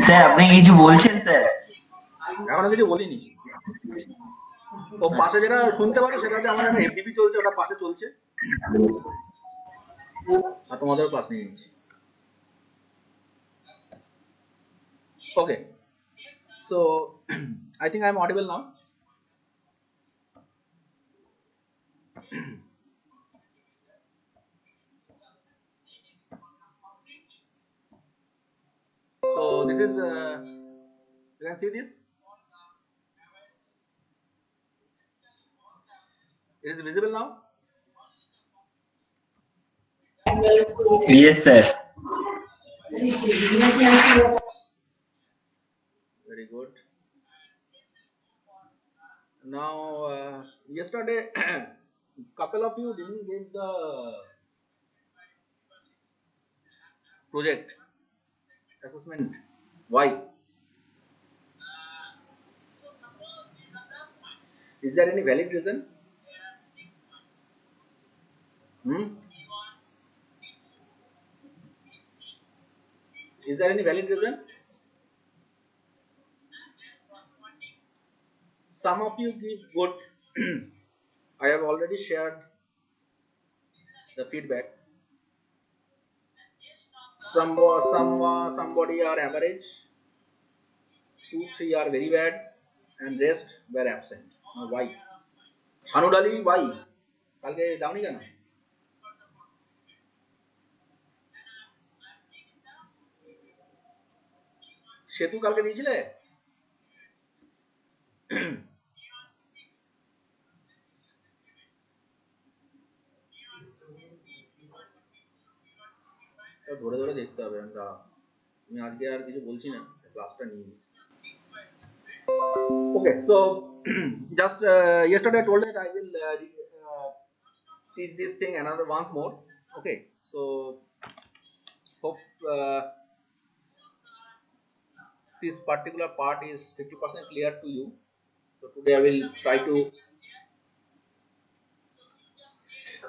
Sir আপনি কিছু বলছেন স্যার? এখনো কিছু বলিনি। ও পাশে যেটা শুনতে পারো সেটাতে আমার একটা এফডিপি চলছে, ওটা পাশে চলছে, আর তোমাদেরও ক্লাস নিয়ে নিচ্ছি। ওকে, so I think I am audible now. So this is you can see this. It is visible now. Yes sir. Very good. Now yesterday couple of you didn't get the project assessment. Why? Is there any valid reason? Is there any valid reason? Some of you give good. I have already shared the feedback. Somebody are average, 2-3 are very bad, and rest were absent. Now why? Hanudali, why? কালকে যাওনি কেন? সেতু কালকে দিয়েছিলে? ধরে ধরে দেখতে হবে। আমি আজকে আর কিছু বলছি না, ক্লাসটা নিয়ে নিই। Okay, so just yesterday I told that I will teach this thing another once more. Okay, so hope this particular part is 50% clear to you. So today I will try to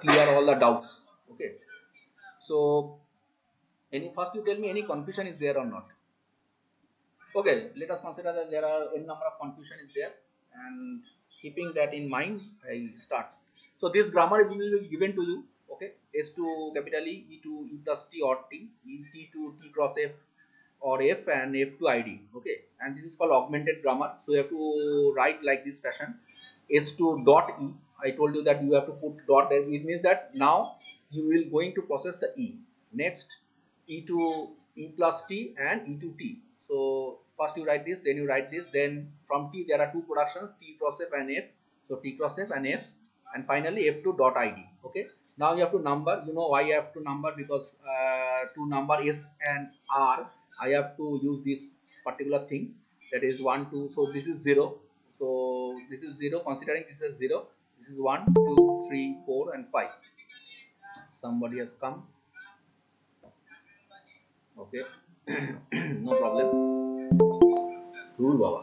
clear all the doubts. Okay, so first you tell me any confusion is there or not. Okay, let us consider that there are n number of confusion is there, and keeping that in mind I start. So this grammar is will be given to you. Okay, S to capital E, E to E plus T or T, E T to T cross F or F, and F to ID. Okay, and this is called augmented grammar. So you have to write like this fashion: S to dot E. I told you that you have to put dot there. It means that now you will going to process the E. Next, E to E plus T and E to T. So first you write this, then you write this, then from T there are two productions, T cross F and F. So T cross F and F, and finally F to dot ID. Okay, now you have to number. You know why you have to number? Because to number S and R I have to use this particular thing, that is 1 2. So this is 0, so this is 0, considering this is 0, this is 1 2 3 4 and 5. Somebody has come. Okay. No problem. Rule Baba.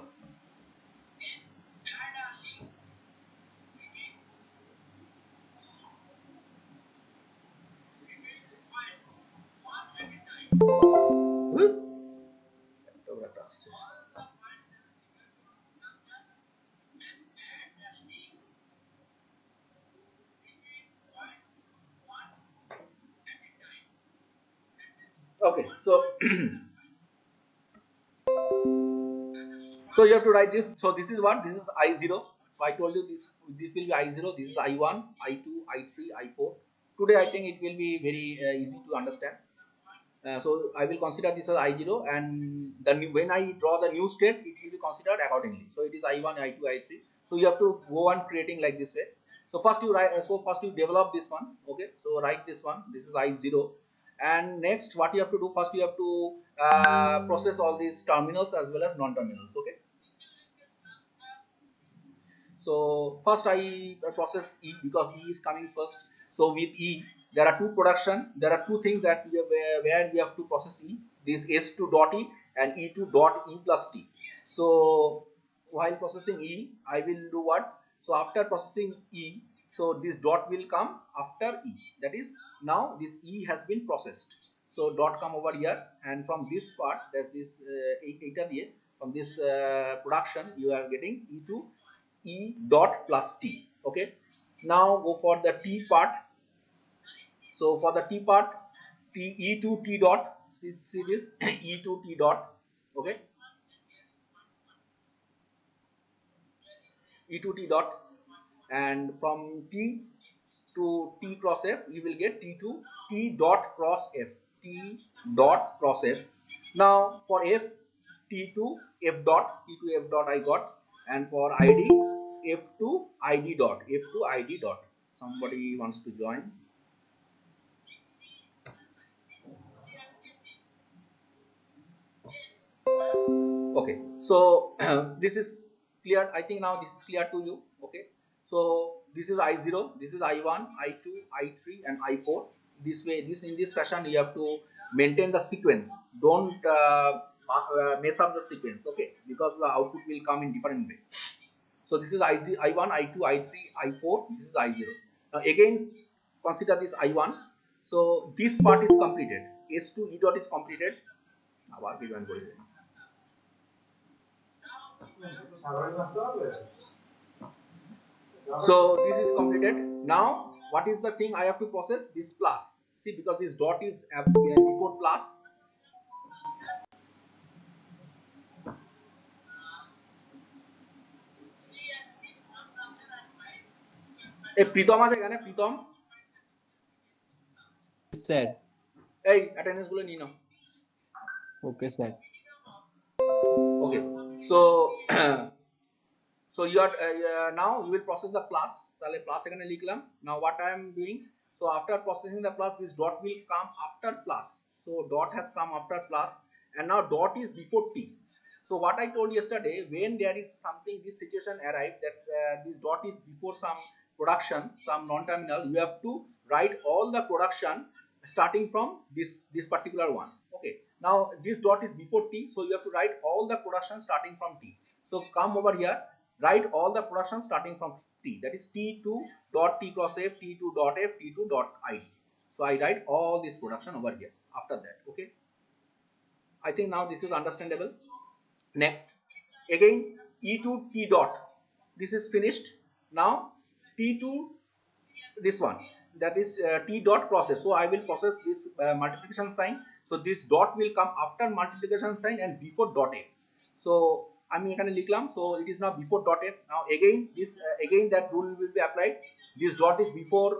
Okay, so so you have to write this. So this is what? This is I0. So I told you this will be I0. This is I1, I2, I3, I4. Today I think it will be very easy to understand. So I will consider this as I0, and when I draw the new state, it will be considered accordingly. So it is I1, I2, I3. So you have to go on creating like this way. So first you write. So first you develop this one. Okay. So write this one. This is I0, and next what you have to do? First you have to process all these terminals as well as non-terminals. Okay. So first I process E, because E is coming first. So with E, there are two production. There are two things that where we have to process E. This S2 dot E and E2 dot E plus T. So while processing E, I will do what? So after processing E, so this dot will come after E. That is, now this E has been processed. So dot come over here, and from this part, that is eta diye, from this production you are getting e to e dot plus t. Okay, now go for the t part. So for the t part, t e to t dot, see this e to t dot. Okay, e to t dot, and from t to t cross f you will get t to t dot cross f, t dot cross f. Now for f, t to f dot, t to f dot I got, and for id, f to id dot, f to id dot. Somebody wants to join. Okay, so this is clear. I think now this is clear to you. Okay, so this is I0, this is I1, I2, I3 and I4. This way, in this fashion you have to maintain the sequence. Don't mess up the sequence, okay, because the output will come in different way. So this is I1, I2, I3, I4, this is I0. Now again consider this I1. So this part is completed, S2 E dot is completed. So this is completed. Now what is the thing I have to process? This plus. See, because this dot is before plus. Hey, Pritam আছে এখানে? Pritam? Sir. Hey, attendance গুলো নিয়ে নাও. Okay, sir. Okay. So so you are now you will process the plus. তাহলে plus এখানে লিখলাম. Now what I am doing? So after processing the plus, this dot will come after plus. So dot has come after plus, and now dot is before t. So what I told yesterday, when there is something, this situation arrived that this dot is before some production, some non-terminal, you have to write all the production starting from this particular one. Okay, now this dot is before t, so you have to write all the production starting from t. So come over here, write all the production starting from t, that is t2 dot t cross f, t2 dot f, t2 dot id. So I write all this production over here after that. Okay, I think now this is understandable. Next, again e to t dot, this is finished. Now t to this one, that is t dot process. So I will process this multiplication sign. So this dot will come after multiplication sign and before dot f. So আমি এখানে লিখলাম, so it is now before dot f. Now again this again that rule will be applied. This dot is before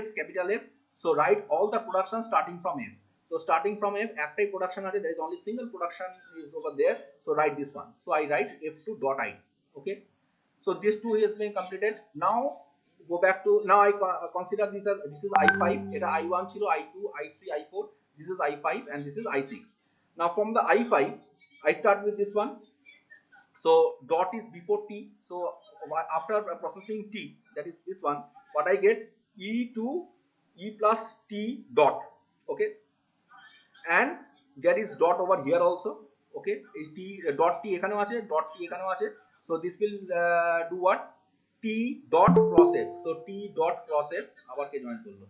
f, capital F. So write all the production starting from f. So starting from f, একটাই production আছে, there is only single production is over there. So write this one. So I write f2 dot I. Okay. So this two has been completed. Now go back to, now I consider this as, this is I5, এটা I1 ছিল, I2, I3, I4, this is I5 and this is I6. Now from the I5 I start with this one. So dot is before t, so after processing t, that is this one, what I get, e to e plus t dot. Okay, and there is dot over here also. Okay, t dot t ekhaneও আছে, dot t ekhaneও আছে. So this will do what? T dot cross f. So t dot cross f, আবার কে join করলো?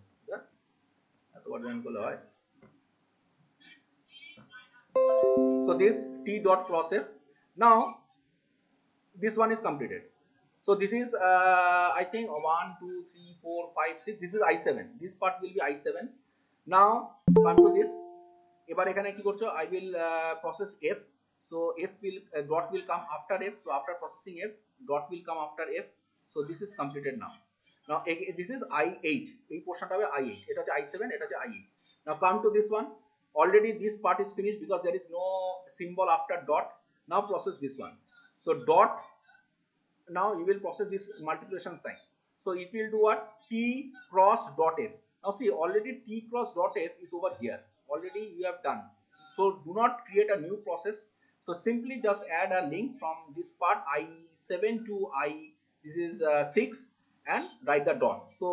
এতবার join করলে হয়. So this t dot cross f. Now this one is completed. So this is I think 1 2 3 4 5 6, this is I7. This part will be I7. Now come to this. এবার এখানে কি করছো? I will process f. So f will dot will come after f. So after processing f, dot will come after f. So this is completed now. Now this is I8. এই পোরশনটা হবে I8. এটা হচ্ছে I7, এটা হচ্ছে I8. Now come to this one. Already this part is finished because there is no symbol after dot. Now process this one. So dot, now you will process this multiplication sign. So it will do what? T cross dot f. Now see, already t cross dot f is over here. Already you have done. So do not create a new process. So simply just add a link from this part I7 to I, this is 6, and write the dot. So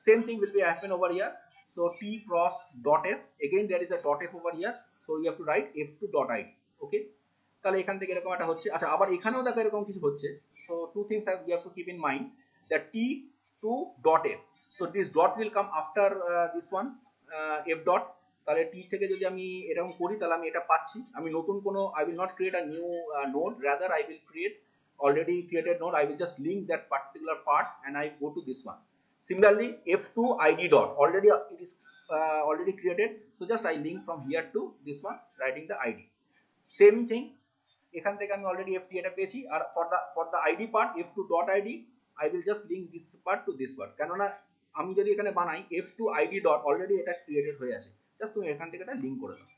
same thing will be happen over here. So t cross dot f, again there is a dot f over here. So you have to write f2 dot id. Okay, তাহলে এখান থেকে এরকম একটা হচ্ছে। আচ্ছা, আবার এখানেও দেখো এরকম কিছু হচ্ছে। So two things you have to keep in mind, that t2 dot f. So this dot will come after this one f dot. তাহলে টি থেকে যদি আমি এরকম করি তাহলে আমি এটা পাচ্ছি। আমি নতুন কোনো I will not create a new node, rather I will create already created node. I will just link that particular part and I go to this one. Similarly, f2 id dot already it is already created, so just I link from here to this one, writing the id. Same thing, এখান থেকে আমি already ft এটা পেয়েছি, আর for the id part f2 dot id I will just link this part to this part, কেননা আমি যদি এখানে বানাই f2 id dot অলরেডি এটা ক্রিয়েটেড হয়ে আছে, জাস্ট তুমি এখান থেকে এটা লিংক করে দাও।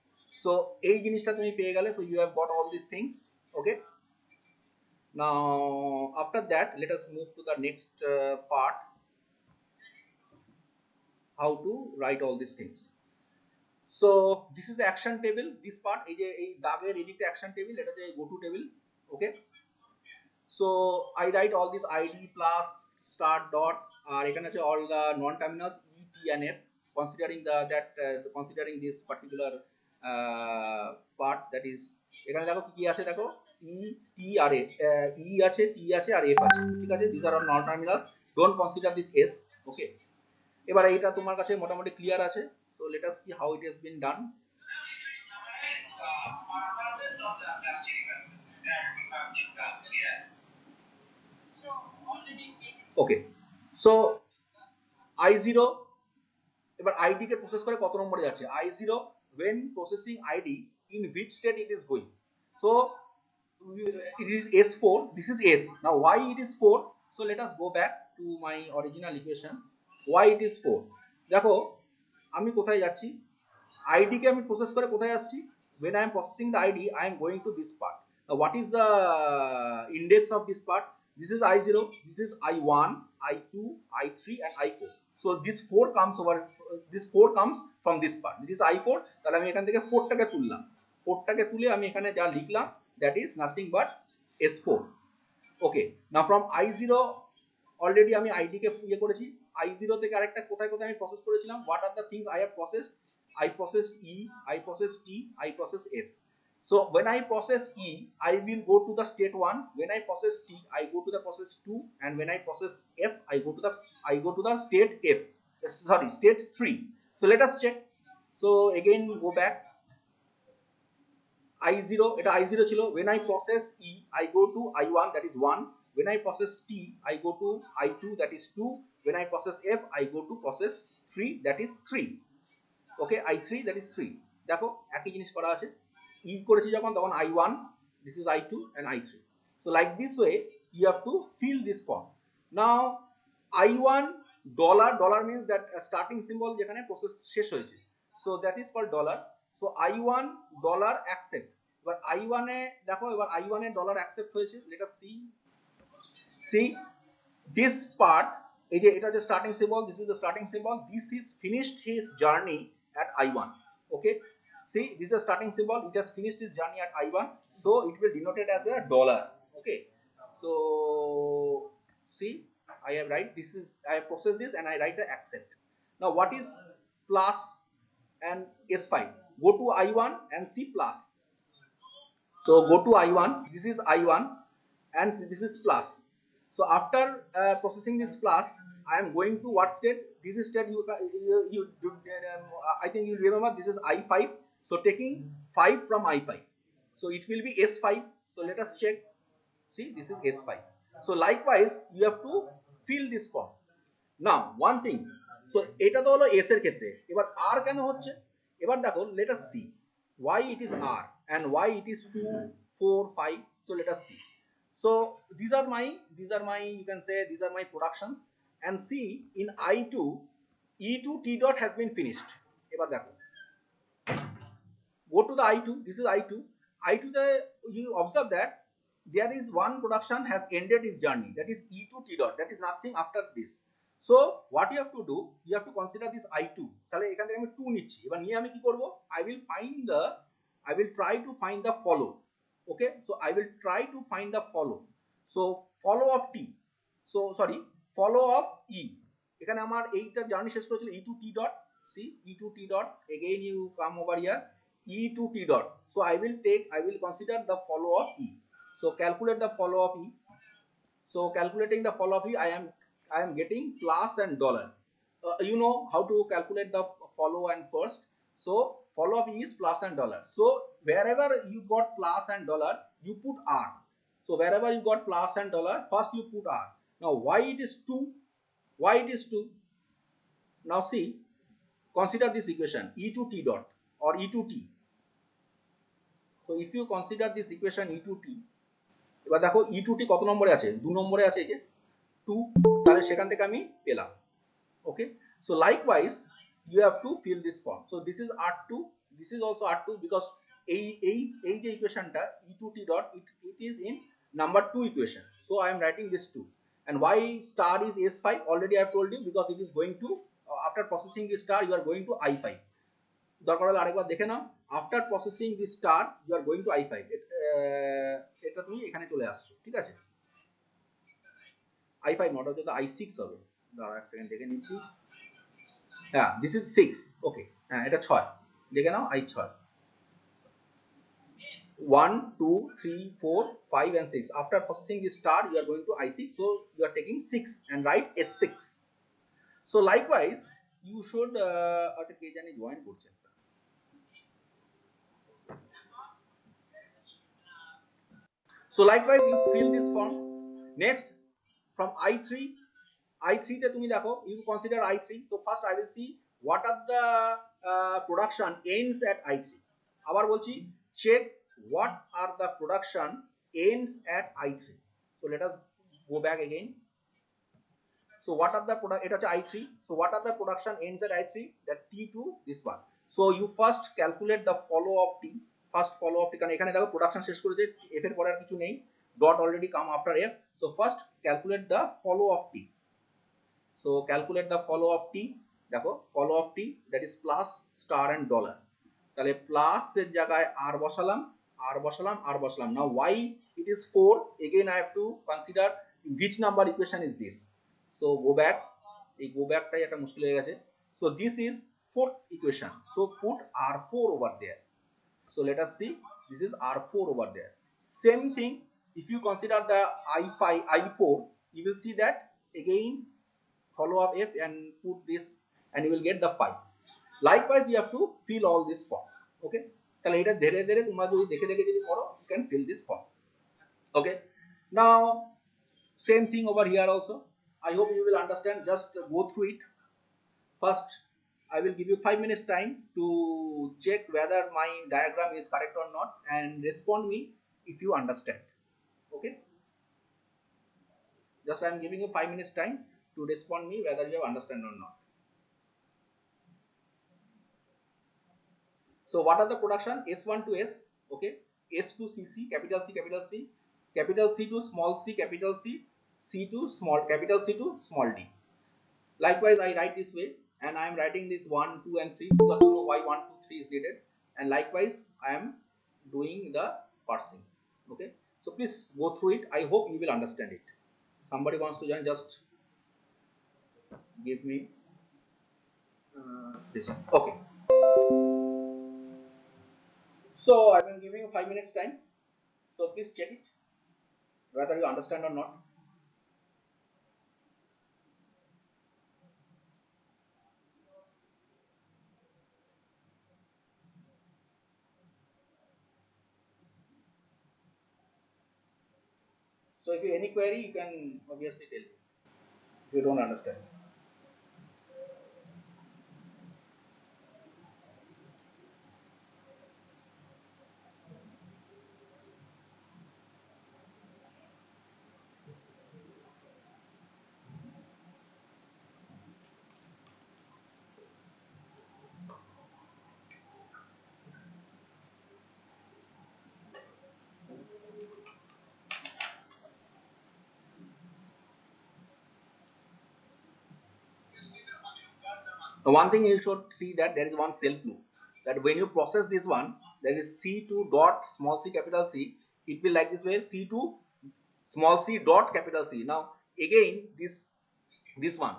সো এই জিনিসটা তুমি পেয়ে গেলে, so you have got all these things. Okay, now after that let us move to the next part, how to write all these things. So this is the action table, this part এই যে এই দাগের এদিকটা action table, এটা যে go to table. Okay, so I write all this id plus start dot, আর এখানে আছে all the non terminals e t and f, considering considering this particular part, that is এখানে দেখো কি আছে, দেখো e t আর e আছে, t আছে আর f আছে, ঠিক আছে, these are all non terminals, don't consider this s. Okay, এবার এইটা তোমার কাছে মোটামুটি ক্লিয়ার আছে, so let us see how it has been done. Okay, so i0 এবার id কে প্রসেস করে কত নম্বরে যাচ্ছে, i0 when processing id in which state it is going, so it is s4, this is s. Now why it is 4, so let us go back to my original equation. Why it is 4, দেখো আমি কোথায় যাচ্ছি, id কে আমি process করে কোথায় আসছি, when I am processing the id I am going to this part. Now what is the index of this part, this is i0, this is i1, i2, i3 and i4. So this 4 comes over, this 4 comes from this part, this is i4, তাহলে আমি এখান থেকে 4 টাকে তুললাম, 4 টাকে তুলে আমি এখানে যা লিখলাম that is nothing but s4. Okay, now from i0 already আমি id কে ইয়ে করেছি, i0 থেকে আরেকটা কোথায় কোথায় আমি প্রসেস করেছিলাম, what are the things I have processed, I processed e, I processed t, I processed f. So when I process e I will go to the state 1, when I process t I go to the process 2, and when I process f I go to the state f, sorry, state 3. So let us check. So again go back, i0 এটা i0 ছিল, when I process e I go to i1, that is 1, when I process t I go to i2, that is 2, when I process f I go to process 3, that is 3. Okay, i3, that is 3. দেখো একই জিনিস করা আছে, e করেছি যখন তখন i1, this is i2 and i3. So like this way you have to fill this form. Now i1 dollar means that starting symbol যেখানে process শেষ হয়েছে, so that is called dollar. So i1 dollar accept, এবার i1 এ দেখো, এবার i1 এ dollar accept হয়েছে, let us see this part, এই যে এটা যে starting symbol, this is the starting symbol, this is finished his journey at i1. Okay, see this is the starting symbol, it has finished his journey at i1, so it will denote it as a dollar. Okay, so see I have write this is, I have processed this and I write the accept. Now what is plus and s5, go to i1 and see plus, so go to i1, this is i1 and this is plus. So after processing this plus I am going to what state, this is state you I think you remember this is i5, so taking 5 from i5, so it will be s5. So let us check, see this is s5. So likewise you have to fill this form. Now one thing, so এটা তো হলো s এর ক্ষেত্রে, এবার r কেন হচ্ছে, এবার দেখো let us see why it is r and why it is 2 4 5. So let us see. So these are my you can say these are my productions, and see in i2 e2 t dot has been finished. এবার দেখো go to the i2, this is i2 the you observe that there is one production has ended its journey, that is e2 t dot, that is nothing after this. So what you have to do, you have to consider this i2, তাহলে এখান থেকে আমি 2 নিচ্ছি, এবার নিয়ে আমি কি করব, I will try to find the follow. Okay, so I will try to find the follow. So follow of t, so sorry, follow of e, এখানে আমার এইটা জার্নি শেষ করেছিল e2 t dot, see e2 t dot, again you come over here e2 t dot, so I will consider the follow of e. So calculate the follow of e, so calculating the follow of e I am getting plus and dollar. You know how to calculate the follow and first, So follow up is plus and dollar. So wherever you got plus and dollar, you put R. So wherever you got plus and dollar, first you put R. Now why it is 2? Why it is 2? Now see, consider this equation e to t dot or e to t. So if you consider this equation e to t, এবার দেখো e to t কত নম্বরে আছে? 2 নম্বরে আছে, এই যে 2, তাহলে সেখান থেকে আমি পেলাম। Okay, so likewise you have to fill this form. So this is R2, this is also R2, because এই যে ইকুয়েশনটা e to t dot, it is in number 2 equation. So I am writing this 2. And why star is S5? Already I have told you, because it is going to after processing the star you are going to I5. দরকার হলে আরেকবার দেখে নাও, after processing the star you are going to I5, এটা তুমি এখানে চলে আসছো, ঠিক আছে? I5 নট হচ্ছে তো I6 হবে। দাঁড়াও এক সেকেন্ড দেখে নিচ্ছি। হ্যাঁ, দিস ইজ 6। ওকে, হ্যাঁ এটা 6, দেখে নাও I6, 1 2 3 4 5 and 6. After processing the star you are going to I6, so you are taking 6 and write S6. So likewise you should আচ্ছা কে জানি জয়েন করছে। So likewise you fill this form. Next, from I3 তে তুমি দেখো, you consider I3. So first I will see what are the production ends at I3. আবার বলছি, check what are the production ends at I3. So let us go back again. So what are the product, এটা হচ্ছে I3. So what are the production ends at I3? That T2, this one. So you first calculate the follow of T. First follow of T, কারণ এখানে দেখো production শেষ করেছে, F এর পরে আর কিছু নেই, dot already come after F. So first calculate the follow of T. So calculate the follow of T. দেখো follow of T, that is plus star and dollar. তাহলে প্লাস এর জায়গায় R বসালাম, R বসালাম, R বসালাম। Now why it is 4? Again I have to consider which number equation is this. So go back, এই go back টাই একটা মুশকিল হয়ে গেছে। So this is 4th equation, so put R4 over there. So let us see, this is R4 over there. Same thing, if you consider the I5 I4, you will see that again follow up F and put this and you will get the 5. Likewise you have to fill all this form. Okay, তাহলে এটা ধীরে ধীরে তোমরা যদি দেখে দেখে যদি করো, you can fill this form. Okay, now same thing over here also. I hope you will understand. Just go through it. First I will give you 5 minutes time to check whether my diagram is correct or not and respond me if you understand. Okay, just I am giving you 5 minutes time to respond me whether you have understand or not. So what are the production? S1 to S, okay, S to CC, capital C, capital C, capital C to small c, capital C, C to small, capital C to small d. Likewise I write this way, and I am writing this 1 2 and 3 because you know why 1 2 3 is needed. And likewise I am doing the parsing. Okay, so please go through it. I hope you will understand it. Somebody wants to join, just give me this. Okay, so I am giving you 5 minutes time, so please check it whether you understand or not. So if you have any query, you can obviously tell me if you don't understand. One thing you should see, that there is one self loop, that when you process this one, there is C2 dot small c capital C, it will like this way, C2 small c dot capital C. Now again this one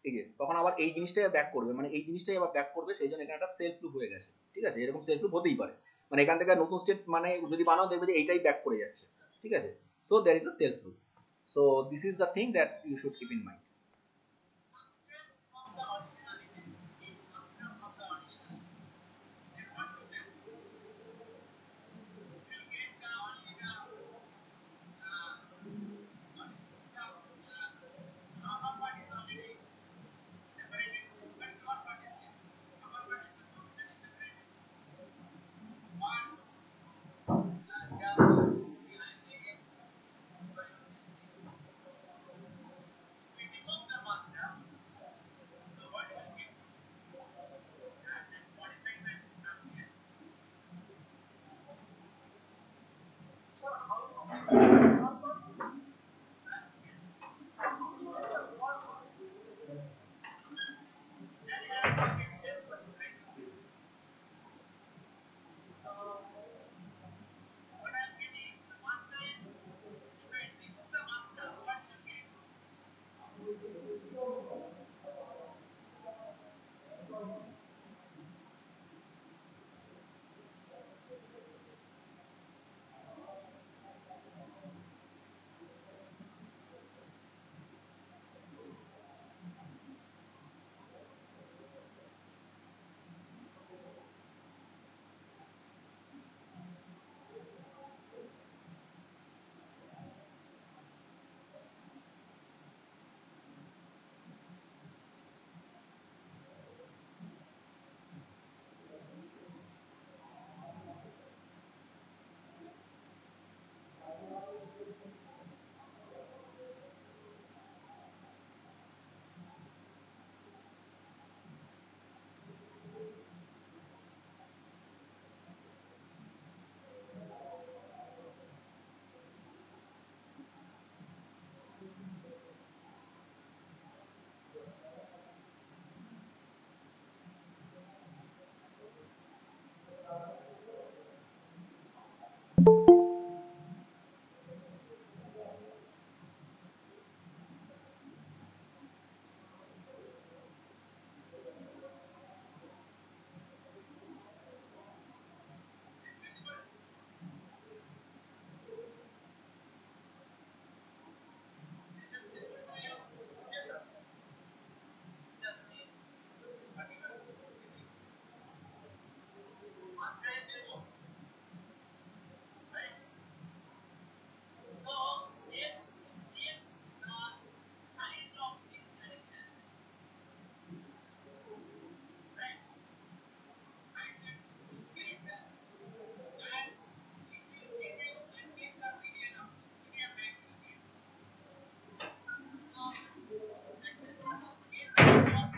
again তখন আবার এই জিনিসটাই back করবে, মানে এই জিনিসটাই আবার back করবে, সেই জন্য এখানে একটা সেলফ লুপ হয়ে গেছে। ঠিক আছে, এরকম সেলফ লুপ হতেই পারে, মানে এখান থেকে নতুন স্টেট মানে যদি বানাও দেখবে যে এইটাই ব্যাক করে যাচ্ছে। ঠিক আছে, so there is a self loop. So this is the thing that you should keep in mind.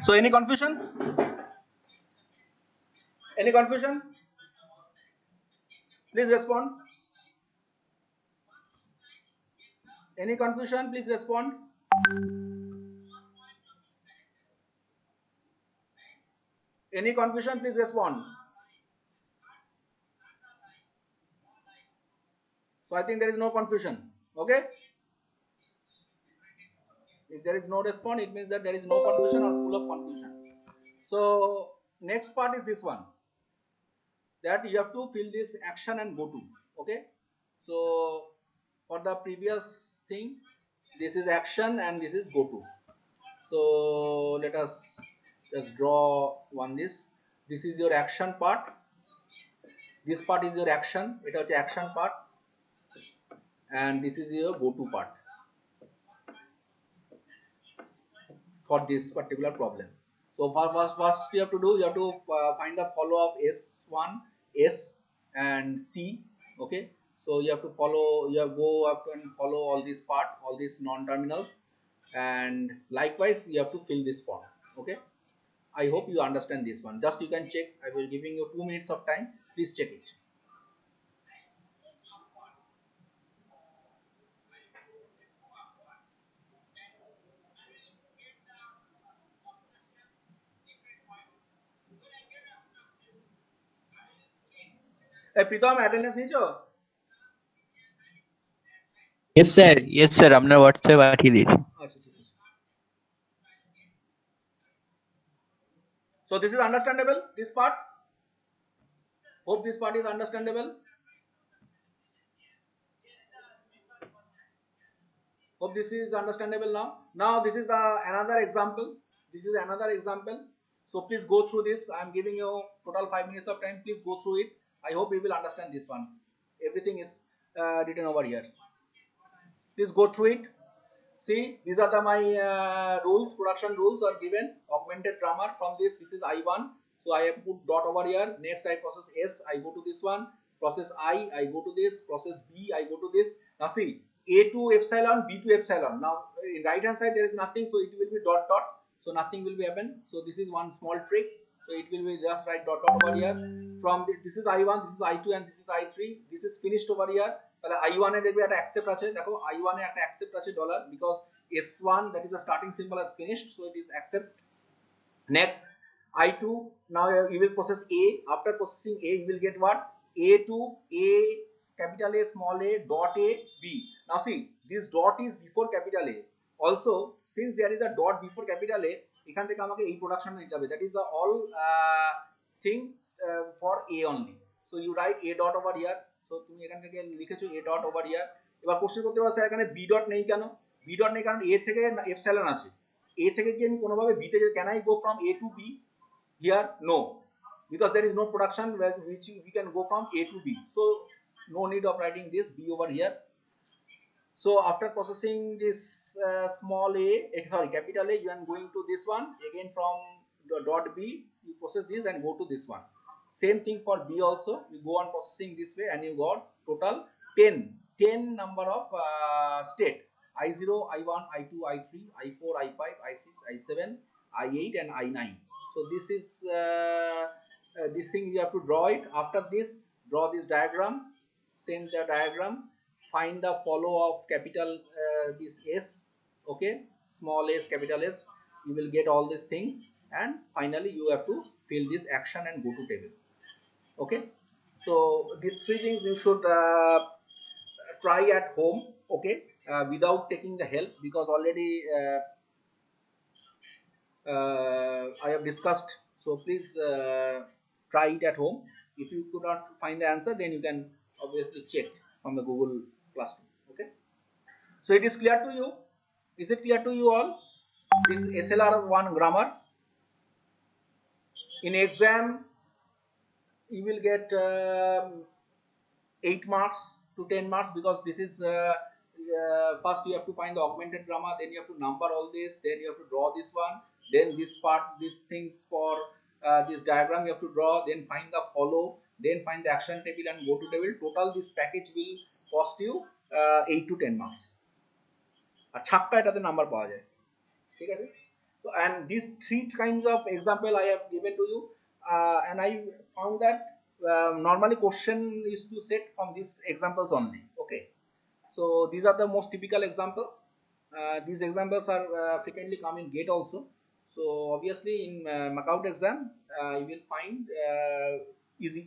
So any confusion? Any confusion? Please respond. Any confusion? Please respond. Any confusion? Please respond. So I think there is no confusion. Okay. If there is no response, it means that there is no confusion or full of confusion. So next part is this one, that you have to fill this action and go to. Okay. So for the previous thing, this is action and this is go to. So let us just draw one this. This is your action part. This part is your action. It is the action part, and this is your go to part for this particular problem. So first you have to do, you have to find the follow of S1, S and C. Okay. So you have to follow, you have go up and follow all this part, all these non-terminals, and likewise you have to fill this form. Okay. I hope you understand this one. Just you can check. I will giving you 2 minutes of time. Please check it. Pritam attendance নিছো? Yes, sir. Yes, sir. আপনার WhatsApp পাঠিয়ে দিয়েছি। আচ্ছা ঠিক আছে। So this is understandable, this part? Hope this part is understandable. Hope this is understandable now. Now this is the another example. This is another example. So please go through this. I am giving you total 5 minutes of time. Please go through it. I hope you will understand this one. Everything is written over here. Please go through it. See, these are my rules. Production rules are given. Augmented grammar. From this is I1. So I have put dot over here. Next I process S. I go to this one. Process I go to this. Process B. I go to this. Now see, A to epsilon, B to epsilon. Now in right hand side there is nothing, so it will be dot dot. So nothing will be happen. So this is one small trick. So it will be just write dot dot over here. From this is I1, this is I2, and this is I3. This is finished over here. তাহলে I1 এ দেখবে একটা accept আছে, দেখো I1 এ একটা accept আছে dollar, because S1 that is the starting symbol has finished, so it is accept. Next, I2, now you will process A. After processing A, you will get what? A2, A, capital A, small a, dot A, B. Now see, this dot is before capital A. Also, since there is a dot before capital A, এখান থেকে আমাকে এই production নিতে হবে, that is the all thing for A only. So you write A dot over here. So তুমি এখান থেকে লিখেছো A dot over here. এবার কোশ্চেন করতে পারছো এখানে B dot নেই কেন? B dot নেই কারণ A থেকে এপসাইলন আছে। A থেকে কি আমি কোনোভাবে B তে can I go from A to B? Here no, because there is no production which we can go from A to B. So no need of writing this B over here. So after processing this small a, sorry, capital A, you are going to this one again from the dot B. You process this and go to this one. Same thing for B also. You go on processing this way and you got total 10 number of state. I0, I1, I2, I3, I4, I5, I6, I7, I8 and I9. So this is this thing you have to draw it. After this, draw this diagram, send the diagram, find the follow of capital this S, okay, small s, capital S. You will get all these things, and finally you have to fill this action and go to table. Okay, so these three things you should try at home, okay, without taking the help, because already I have discussed. So please try it at home. If you could not find the answer, then you can obviously check from the Google Classroom. Okay, so it is clear to you? Is it clear to you all? This SLR1 grammar. In exam you will get 8 marks to 10 marks, because this is first you have to find the augmented grammar, then you have to number all this, then you have to draw this one, then this part, these things for this diagram you have to draw, then find the follow, then find the action table and go to table. Total this package will cost you 8 to 10 marks. আর ছাক্কা এটাতে number পাওয়া যায়, ঠিক আছে? So and these three kinds of example I have given to you, and I found that normally question is to set from these examples only. Okay, so these are the most typical examples. These examples are frequently come in GATE also. So obviously in Macaut exam you will find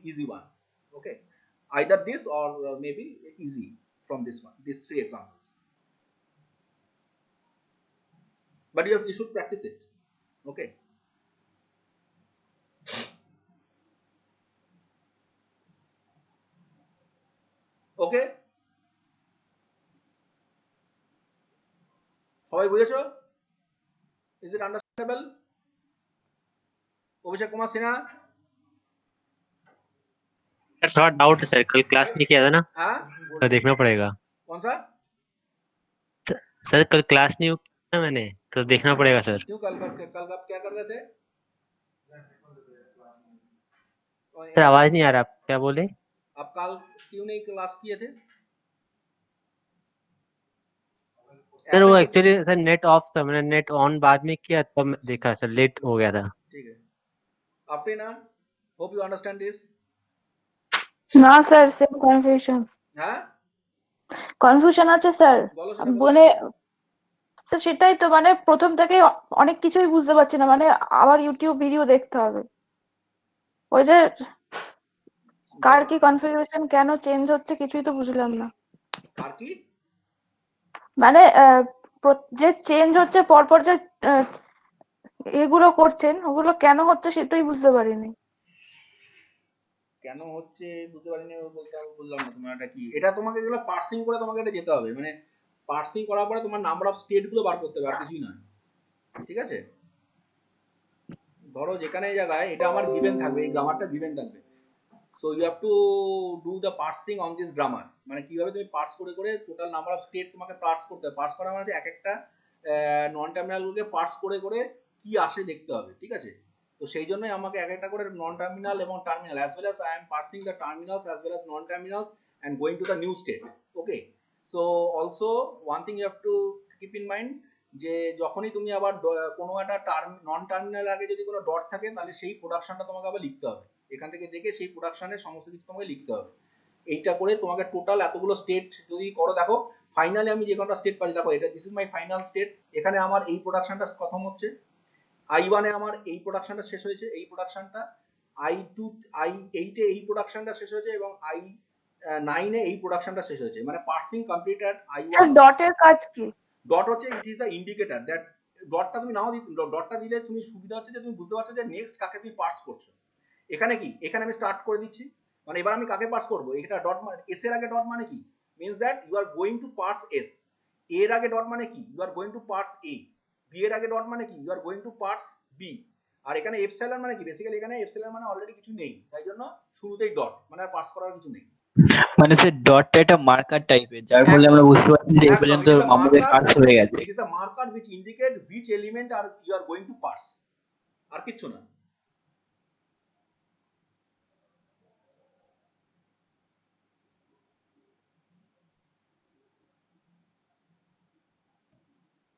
easy one. Okay, either this or maybe easy from this one, these three examples. But you should practice it. Okay. Okay. সবাই বুঝেছো? Is it understandable? Abhishek Kumar Sinha? Sir थोड़ा doubt है sir, कल class नहीं किया था ना, हाँ? तो देखना पड़ेगा। कौन सा? सर कल क्लास नहीं किया ना मैंने, तो देखना पड़ेगा सर। क्यों कल क्या कर रहे थे? सर आवाज नहीं आ रहा, आप क्या बोले? आप कल क्यों नहीं क्लास किए थे? सर वो एक्चुअली सर नेट ऑफ था, मैंने नेट ऑन बाद में किया तब देखा सर, लेट हो गया था। ठीक है। Afrina, hope you understand this. না স্যার, সেম কনফিউশন। হ্যাঁ? কনফিউশন আছে স্যার। বলো সেটা বলো। মানে স্যার সেটাই তো, মানে প্রথম থেকে অনেক কিছুই বুঝতে পারছি না, মানে আবার ইউটিউব ভিডিও দেখতে হবে। ওই যে কার কি কনফিগারেশন কেন চেঞ্জ হচ্ছে কিছুই তো বুঝলাম না। আর কি? মানে যে চেঞ্জ হচ্ছে পরপর যে এগুলো করছেন ওগুলো কেন হচ্ছে সেটাই বুঝতে পারিনি। কেন হচ্ছে বুঝতে পারিনি বলতে বললাম না, তোমার এটা কি, এটা তোমাকে যেগুলো পার্সিং করে তোমাকে এটা যেতে হবে, মানে পার্সিং করার পরে তোমার নাম্বার অফ স্টেট গুলো বার করতে হবে, আর কিছুই নয়। ঠিক আছে, ধরো যেখানে জায়গায় এটা আমার গিভেন থাকবে, এই গ্রামারটা গিভেন থাকবে, so you have to do the parsing on this grammar. মানে কিভাবে তুমি পার্স করে করে টোটাল নাম্বার অফ স্টেট তোমাকে পার্স করতে হবে। পার্স করা মানে এক একটা নন টার্মিনালগুলোকে পার্স করে করে কি আসে দেখতে হবে। ঠিক আছে, তো সেই জন্যই আমাকে এক একটা করে নন টার্মিনাল এবং terminal, as well as I am parsing the terminals as well as non terminals and going to the new state. Okay, so also one thing you have to keep in mind, যে যখনই তুমি আবার কোনো একটা non terminal আগে যদি কোনো dot থাকে, তাহলে সেই প্রোডাকশনটা তোমাকে আবার লিখতে হবে। এখান থেকে দেখে সেই প্রোডাকশনের সমস্ত কিছু তোমাকে লিখতে হবে। এইটা করে তোমাকে টোটাল এতগুলো স্টেট যদি করো, দেখো ফাইনালি আমি যে কটা স্টেট পাচ্ছি, দেখো এটা this is my final state. এখানে আমার এই প্রোডাকশনটা প্রথম হচ্ছে, I1 এ আমার এই প্রোডাকশনটা শেষ হয়েছে, এই প্রোডাকশনটা I2 I8 এ এই প্রোডাকশনটা শেষ হয়েছে, এবং I9 এ এই প্রোডাকশনটা শেষ হয়েছে, মানে পার্সিং কমপ্লিটেড স্যার I1। ডটের কাজ কি? ডট হচ্ছে it is the indicator that, ডটটা তুমি নাও ডটটা দিলে তুমি সুবিধা হচ্ছে যে তুমি বুঝতে পারছো যে নেক্সট কাকে তুমি পার্স করছো। এখানে কি, এখানে আমি স্টার্ট করে দিচ্ছি, মানে এবার আমি কাকে পার্স করবো, এটা ডট মানে এস এর আগে ডট মানে কি, means that you are going to parse S. এর আগে ডট মানে কি, you are going to parse A. B এর আগে ডট মানে কি, you are going to parse B. আর এখানে এপসাইলন মানে কি, বেসিক্যালি এখানে এপসাইলন মানে অলরেডি কিছু নেই, তাই জন্য শুরুতেই ডট, মানে আর পার্স করার কিছু নেই। মানে স্যার ডটটা একটা মার্কার টাইপের, যার ফলে আমরা বুঝতে পারছি যে এই পর্যন্ত আমাদের কাজ হয়ে গেছে। It is a marker which indicate which element are you are going to parse, আর কিছু না।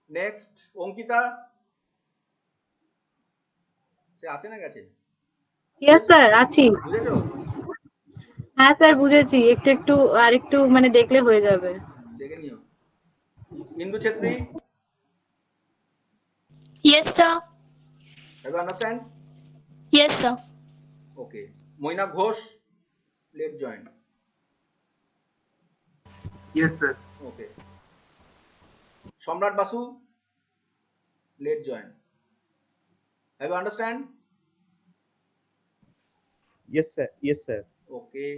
নেক্সট অঙ্কিতা, সে আছে না গেছে? ইয়েস স্যার, আছি। বুঝেছো? হ্যাঁ স্যার বুঝেছি, একটু একটু আর একটু মানে দেখলে হয়ে যাবে। দেখে নিও। ইন্দু Chhetri, Yes, sir. have you understand? Yes, sir. Okay. Moina Ghosh, let's join. Yes, sir. Okay. Samrat Basu, let's join. Have you understand? Yes, sir. Yes, sir. Okay.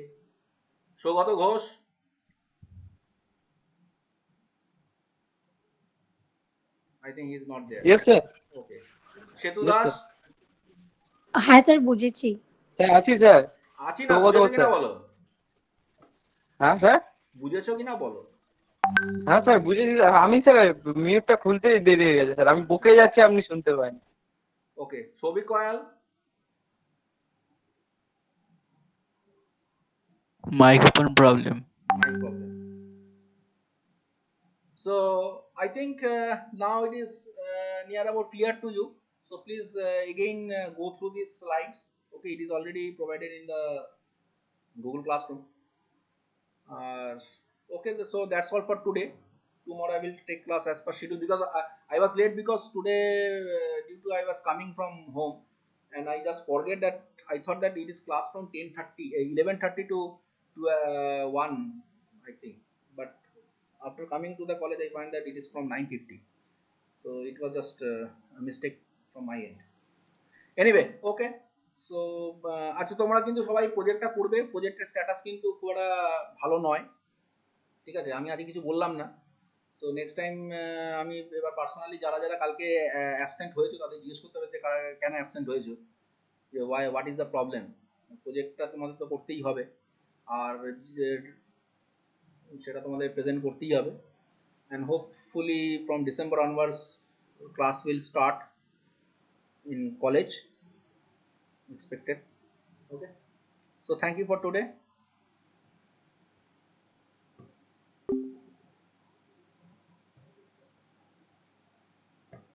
Shogato Ghosh, I think he is not there. Yes sir. Okay. Shetu Yes, Das, sir. হ্যাঁ sir বুঝেছি। Sir আছি sir. আছি না, সৌগত বুঝেছো কিনা sir. বলো, হ্যাঁ sir. বুঝেছো কিনা বলো। হ্যাঁ স্যার বুঝেছি স্যার। আমি স্যার মিউটটা খুলতেই দেরি হয়ে গেছে স্যার, আমি বকে যাচ্ছি আপনি শুনতে পারেন। Okay. Sobi Koyal, microphone problem. no problem. So I think now it is near about clear to you. So please again go through these slides. Okay, it is already provided in the Google Classroom. Okay, so that's all for today. Tomorrow I will take class as per schedule, because I was late because today due to I was coming from home, and I just forget that I thought that it is class from 11:30 to 1, I think, but after coming to the college I find that it is from 9:50, so it was just a mistake from my end. Anyway, okay, so আচ্ছা তোমরা কিন্তু সবাই প্রজেক্টটা করবে, প্রজেক্টের status কিন্তু খুব একটা ভালো নয়, ঠিক আছে, আমি আজকে কিছু বললাম না। তো নেক্সট টাইম আমি এবার পার্সোনালি যারা যারা কালকে অ্যাবসেন্ট হয়েছে তাদের জিজ্ঞেস করতে হবে যে কেন অ্যাবসেন্ট হয়েছে, যে হোয়াট ইজ দ্য প্রবলেম। প্রজেক্টটা তোমাদের তো করতেই হবে, আর সেটা তোমাদের প্রেজেন্ট করতেই হবে, and hopefully from December onwards class will start in college, expected. Okay, so thank you for today.